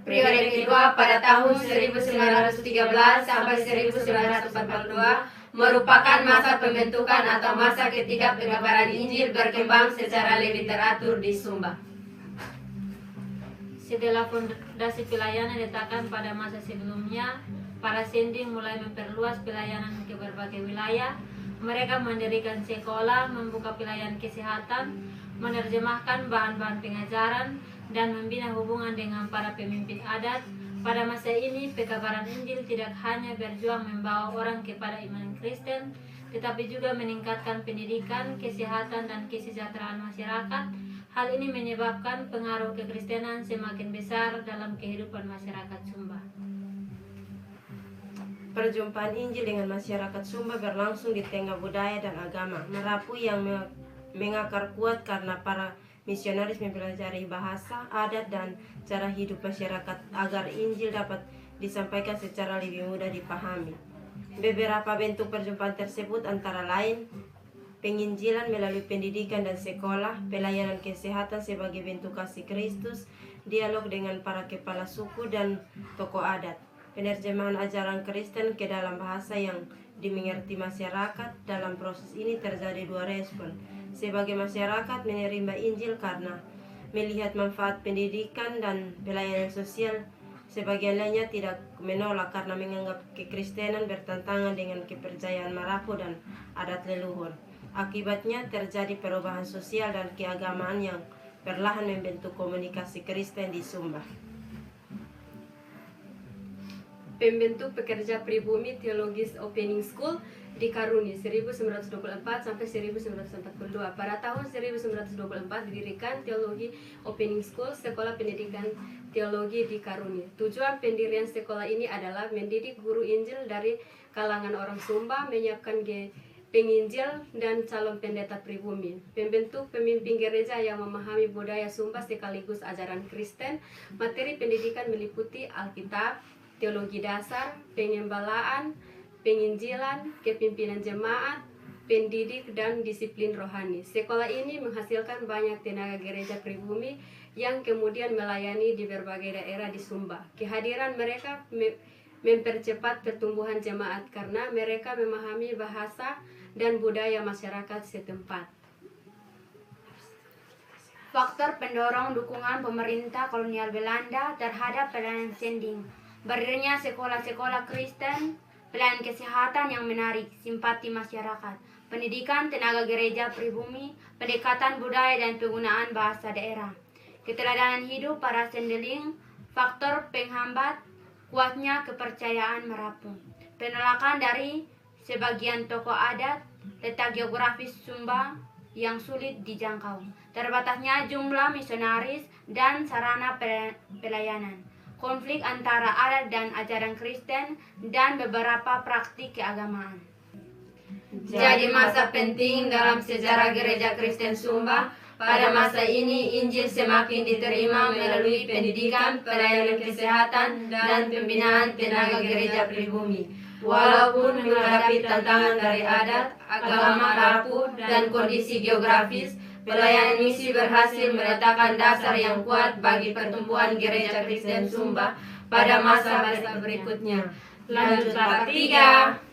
Periode kedua pada tahun 1913 sampai 1942 merupakan masa pembentukan atau masa ketika pengabaran Injil berkembang secara lebih teratur di Sumba. Setelah fondasi pelayanan diletakkan pada masa sebelumnya, para sending mulai memperluas pelayanan ke berbagai wilayah. Mereka mendirikan sekolah, membuka pelayanan kesehatan, menerjemahkan bahan-bahan pengajaran, dan membina hubungan dengan para pemimpin adat. Pada masa ini, pekabaran Injil tidak hanya berjuang membawa orang kepada iman Kristen, tetapi juga meningkatkan pendidikan, kesehatan, dan kesejahteraan masyarakat. Hal ini menyebabkan pengaruh kekristenan semakin besar dalam kehidupan masyarakat Sumba. Perjumpaan Injil dengan masyarakat Sumba berlangsung di tengah budaya dan agama Marapu yang mengakar kuat karena para misionaris mempelajari bahasa, adat, dan cara hidup masyarakat agar Injil dapat disampaikan secara lebih mudah dipahami. Beberapa bentuk perjumpaan tersebut antara lain penginjilan melalui pendidikan dan sekolah, pelayanan kesehatan sebagai bentuk kasih Kristus, dialog dengan para kepala suku dan tokoh adat, penerjemahan ajaran Kristen ke dalam bahasa yang dimengerti masyarakat. Dalam proses ini terjadi dua respon. Sebagai masyarakat menerima Injil karena melihat manfaat pendidikan dan pelayanan sosial. Sebagian lainnya tidak menolak karena menganggap kekristenan bertentangan dengan kepercayaan Marapu dan adat leluhur. Akibatnya terjadi perubahan sosial dan keagamaan yang perlahan membentuk komunikasi Kristen di Sumba. Pembentuk pekerja pribumi Theologis Opening School di Karuni 1924 sampai 1942. Pada tahun 1924 didirikan Teologi Opening School, sekolah pendidikan teologi di Karuni. Tujuan pendirian sekolah ini adalah mendidik guru Injil dari kalangan orang Sumba, menyiapkan penginjil dan calon pendeta pribumi. Pembentuk pemimpin gereja yang memahami budaya Sumba sekaligus ajaran Kristen. Materi pendidikan meliputi Alkitab, teologi dasar, pengembalaan, penginjilan, kepimpinan jemaat, pendidik, dan disiplin rohani. Sekolah ini menghasilkan banyak tenaga gereja pribumi yang kemudian melayani di berbagai daerah di Sumba. Kehadiran mereka mempercepat pertumbuhan jemaat karena mereka memahami bahasa dan budaya masyarakat setempat. Faktor pendorong dukungan pemerintah kolonial Belanda terhadap pelayanan sending. Berdirinya sekolah-sekolah Kristen, pelayanan kesehatan yang menarik simpati masyarakat, pendidikan tenaga gereja pribumi, pendekatan budaya dan penggunaan bahasa daerah. Keteladanan hidup para sendeling, faktor penghambat kuatnya kepercayaan Marapu. Penolakan dari sebagian tokoh adat, letak geografis Sumba yang sulit dijangkau, terbatasnya jumlah misionaris dan sarana pelayanan, konflik antara adat dan ajaran Kristen, dan beberapa praktik keagamaan. Jadi masa penting dalam sejarah gereja Kristen Sumba. Pada masa ini Injil semakin diterima melalui pendidikan, pelayanan kesehatan, dan pembinaan tenaga gereja pribumi. Walaupun menghadapi tantangan dari adat, agama Marapu, dan kondisi geografis, pelayanan misi berhasil meletakkan dasar yang kuat bagi pertumbuhan gereja Kristen Sumba pada masa berikutnya. Lanjut part 3.